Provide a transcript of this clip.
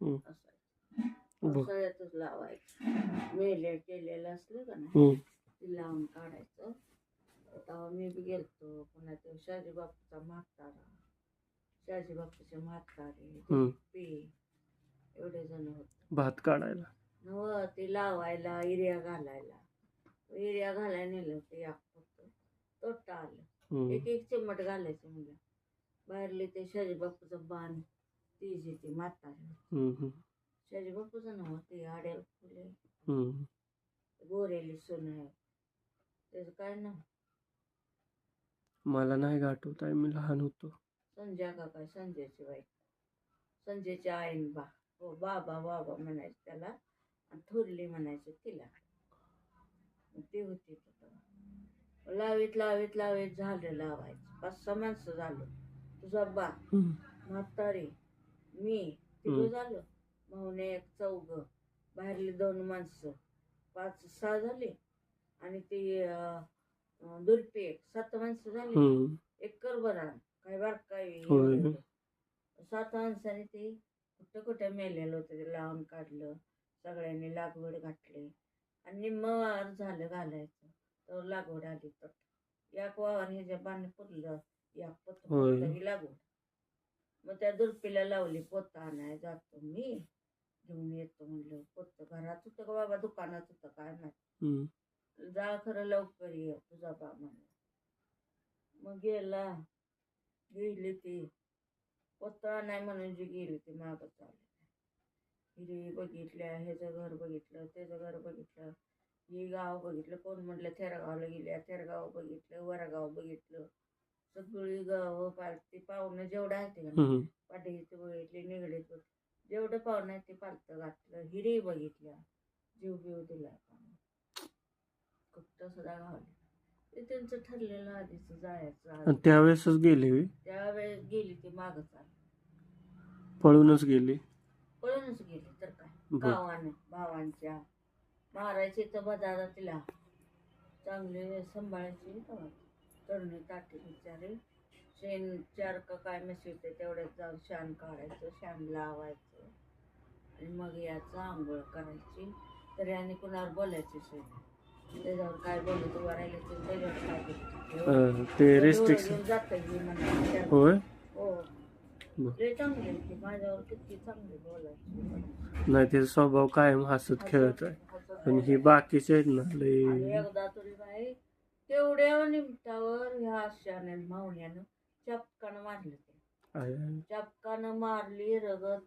हम्म. असं बर. पावसाळ्यातच लावायचं. मेले केलेलं असलं का नाही हम्म. ते लावून काढायचं. तेव्हा मी बी गेलतो. पुन्हा ते शहाजी बापूचा म्हातारा, शहाजी बापूचे म्हातारे, हम्म. ते एवढे जण होते. भात काढायला. हो ते लावायला युरिया घालायला. युरिया घालायला नेलं ते तोटा आलं. हम्म. एक एक चिमट घालायचं म्हणलं. बाहेरले ते शहाजी बापूचं बाण ती जी ती म्हातारी. हम्म. शहाजी बापूचं नाव ते आड्याला फुले हम्म. गोरेली सोन आहे. त्याचं काय नाव? मला नाही आठवत आहे, मी लहान होतो. संजय का काय, संजयची बाई, संजयची आईन बा हो बाबा बाबा म्हणायचे त्याला आणि थोरली म्हणायचे तिला. ते होती तिथं. लावीत लावीत लावीत झालं लावायचं. 5-6 माणसं झालं. तुझा बा, हम्म. म्हातारी, मी, तिघं झालं. भाऊने एक चौघ, बाहेरली 2 माणसं, 5-6 झाले. आणि ती दुर्पी एक 7 माणसं झाली. हम्म. एक करबरा काय बार काय होय. 7 माणसाने ते कुठं कुठं मेलेलं होतं ते लावून काढलं. सगळ्यांनी लागवड घातली आणि निम्म वावर झालं घालायचं तर लागवड आली. तर एक वावर ह्याच्या पाणी पुरलं, एक पोत लागवड. मग त्या दुर्पीला लावली. पोतं आणायला जातो मी, घेऊन येतो म्हणलं. पोतं घरात होतं का बाबा दुकानात होतं काय नाही. जा खरं लवकर ये तुझा बा म्हणलं. मग गेली ती पोतं नाही म्हणून जी गेली ती मागं चालली. हिरी बघितल्या, ह्याचं घर बघितलं, त्याचं घर बघितलं, हे गाव बघितलं. कोण म्हटलं थेरगावला गेल्या, थेरगाव बघितलं, वरगाव बघितलं. सगळी गावं पालती पाहुणं जेवढं आहे ते पाटीची बघितली, निगडीत जेवढं पाहुणं आहे ते पालतं घातलं. हिरी बघितल्या, जीव बिव दिला. कुठं सुद्धा गावली. ते त्यांचं ठरलेलं आधीच जायचं. त्यावेळेसच गेली. त्यावेळेस गेली ती मागं चालली. पळूनच गेली. पळूनच गेली तर काय. गावानं भावांच्या मारायची तर बजारा तिला चांगले सांभाळायची. तरुणी ताटी बिचारे शेण 4 का काय मिसळते तेवढ्यात जाऊन शान काढायचं, शान लावायचं आणि मग याचं आंघोळ करायची. तरी आणि कुणावर बोलायची सोय नाही. त्याच्यावर काय बोलत उभं राहिले तर त्याच्यावर काय बोलतो ते रेस्ट्रिक्शन जातं. होय. हो लय चांगले की माझ्यावर किती चांगले बोलायचे. नाही, त्याचा स्वभाव कायम हसत खेळत आहे. पण ही बाकीचे आहेत ना लय. एकदा तरी बाई तेवढ्या निमित्तावर ह्या आशाने मावण्यानं चपकानं मारलं. ते चपकानं मारली. रगत